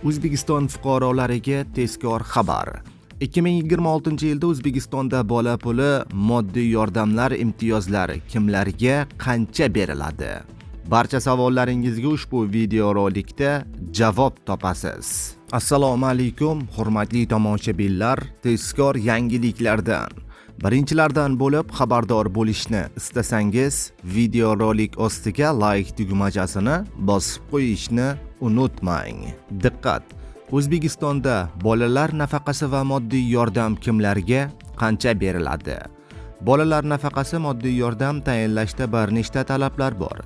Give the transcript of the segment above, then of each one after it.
O'zbekiston fuqarolariga tezkor xabar. 2026-yilda O'zbekistonda bola puli, moddiy yordamlar, imtiyozlar kimlarga qancha beriladi? Barcha savollaringizga ushbu videorolikda javob topasiz. Assalomu alaykum, hurmatli tomoshabinlar, tezkor yangiliklardan birinchilardan bo'lib xabardor bo'lishni istasangiz, videorolik ostiga like tugmachasini bosib qo'yishni unutmang. Diqqat! O'zbekistonda bolalar nafaqasi va moddiy yordam kimlarga qancha beriladi? Bolalar nafaqasi, moddiy yordam tayinlashda bir nechta talablar bor.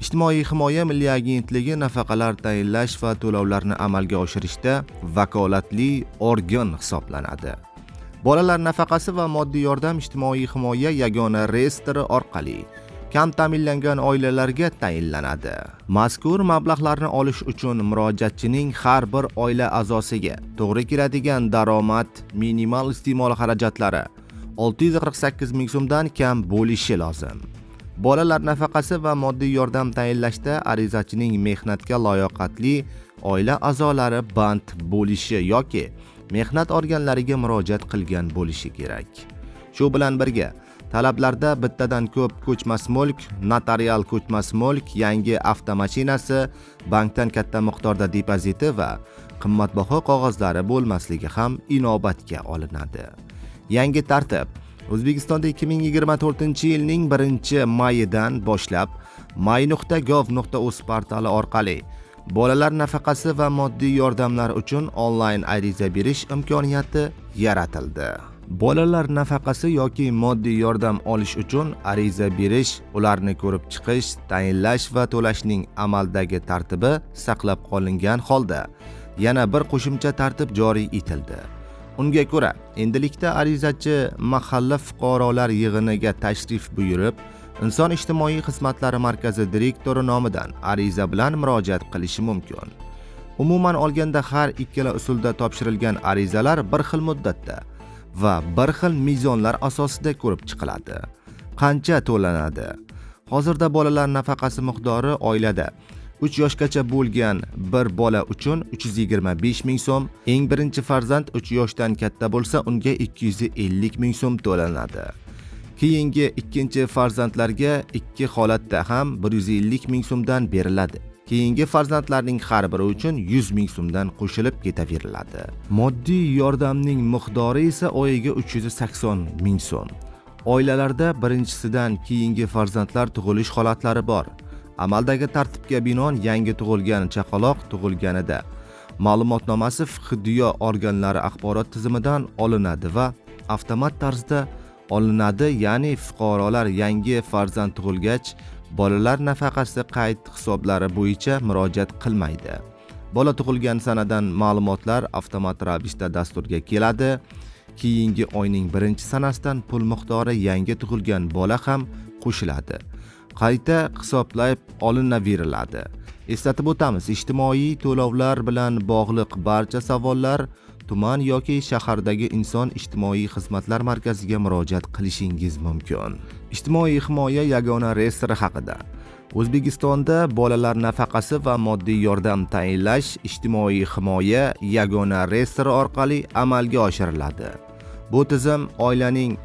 Ijtimoiy himoya milliy agentligi nafaqalar tayinlash va to'lovlarni amalga oshirishda vakolatli organ hisoblanadi. Bolalar nafaqasi va moddiy yordam ijtimoiy himoya yagona reyestri orqali kam ta'minlangan oilalarga tayinlanadi. Mazkur mablag'larni olish uchun murojaatchining har bir oila a'zosiga to'g'ri keladigan daromad minimal iste'mol xarajatlari 648 ming so'mdan kam bo'lishi lozim. Bolalar nafaqasi va moddiy yordam tayinlashda arizachining mehnatga layoqatli oila a'zolari band bo'lishi yoki mehnat organlariga murojaat qilgan bo'lishi kerak. Shu bilan birga talablarda bittadan ko'p ko'chmas mulk, notarial ko'chmas mulk, yangi avtomashinasi, bankdan katta miqdorda depoziti va qimmatbaho qog'ozlari bo'lmasligi ham inobatga olinadi. Yangi tartib O'zbekistonda 2024-yilning 1-mayidan boshlab may.gov.uz portali orqali bolalar nafaqasi va moddiy yordamlar uchun onlayn ariza berish imkoniyati yaratildi. Bolalar nafaqasi yoki moddiy yordam olish uchun ariza berish, ularni ko'rib chiqish, tayinlash va to'lashning amaldagi tartibi saqlab qolingan holda yana bir qo'shimcha tartib joriy etildi. Unga ko'ra, endilikda arizachi mahalla fuqarolar yig'iniga tashrif buyurib, Inson ijtimoiy xizmatlari markazi direktori nomidan ariza bilan murojaat qilishi mumkin. Umuman olganda har ikkala usulda topshirilgan arizalar bir xil muddatda va bir xil mezonlar asosida ko'rib chiqiladi. Qancha to'lanadi? Hozirda bolalar nafaqasi miqdori oilada 3 yoshgacha bo'lgan bir bola uchun 325 ming so'm, eng birinchi farzand 3 yoshdan katta bo'lsa unga 250 ming so'm to'lanadi. Keyingi ikkinchi farzandlarga ikki holatda ham 150 ming so'mdan beriladi. Keyingi farzandlarning har biri uchun 100 ming so'mdan qo'shilib ketaveriladi. Moddiy yordamning miqdori esa oyiga 380 ming so'm. Oilalarda birinchisidan keyingi farzandlar tug'ilish holatlari bor. Amaldagi tartibga binoan yangi tug'ilgan chaqaloq tug'ilganida ma'lumotnomasi fiqh-diyo organlari axborot tizimidan olinadi va avtomat tarzda olinadi, ya'ni fuqarolar yangi farzand tug'ilgach bolalar nafaqasi qayd hisoblari bo'yicha murojaat qilmaydi. Bola tug'ilgan sanadan ma'lumotlar avtomat ravishda dasturga keladi. Keyingi oyning 1-sanasidan pul miqdori yangi tug'ilgan bola ham qo'shiladi. Qayta hisoblab olinaveriladi. Eslatib o'tamiz, ijtimoiy to'lovlar bilan bog'liq barcha savollar tuman yoki shahardagi Inson ijtimoiy xizmatlar markaziga murojaat qilishingiz mumkin. Ijtimoiy himoya yagona reyestri haqida. O'zbekistonda bolalar nafaqasi va moddiy yordam tayinlash ijtimoiy himoya yagona reyestri orqali amalga oshiriladi. Bu tizim oilaning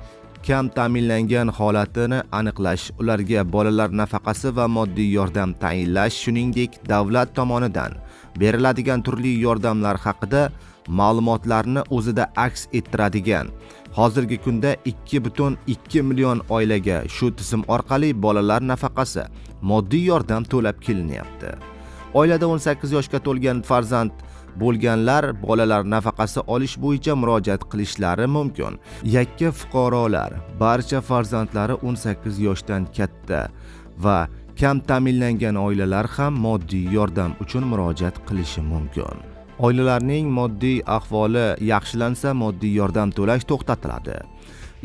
kam ta'minlangan holatini aniqlash, ularga bolalar nafaqasi va moddiy yordam tayinlash, shuningdek davlat tomonidan beriladigan turli yordamlar haqida ma'lumotlarni o'zida aks ettiradigan. Hozirgi kunda 2,2 million oilaga shu tizim orqali bolalar nafaqasi, moddiy yordam to'lab kelinyapti. Oilada 18 yoshga to'lgan farzand bo'lganlar bolalar nafaqasi olish bo'yicha murojaat qilishlari mumkin. Yakka fuqarolar barcha farzandlari 18 yoshdan katta va kam ta'minlangan oilalar ham moddiy yordam uchun murojaat qilishi mumkin. Oilalarning moddiy ahvoli yaxshilansa moddiy yordam to'lash to'xtatiladi.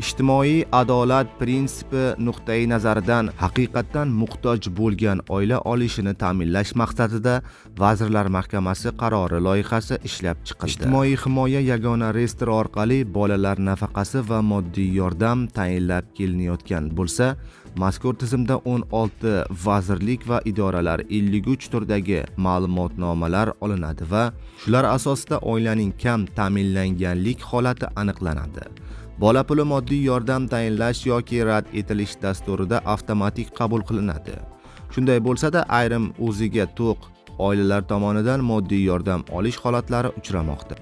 Ijtimoiy adolat prinsipi nuqtai nazaridan haqiqatan muhtoj bo'lgan oila olishini ta'minlash maqsadida Vazirlar Mahkamasi qarori loyihasi ishlab chiqildi. Ijtimoiy himoya yagona reyestri orqali bolalar nafaqasi va moddiy yordam tayinlab kelinayotgan bo'lsa, Mazkur tizimda 16 vazirlik va idoralar 53 turdagi ma'lumotnomalar olinadi va shular asosida oilaning kam ta'minlanganlik holati aniqlanadi. Bola puli moddiy yordam tayinlash yoki rad etilish dasturida avtomatik qabul qilinadi. Shunday bo'lsa-da, ayrim o'ziga to'q oilalar tomonidan moddiy yordam olish holatlari uchramoqda.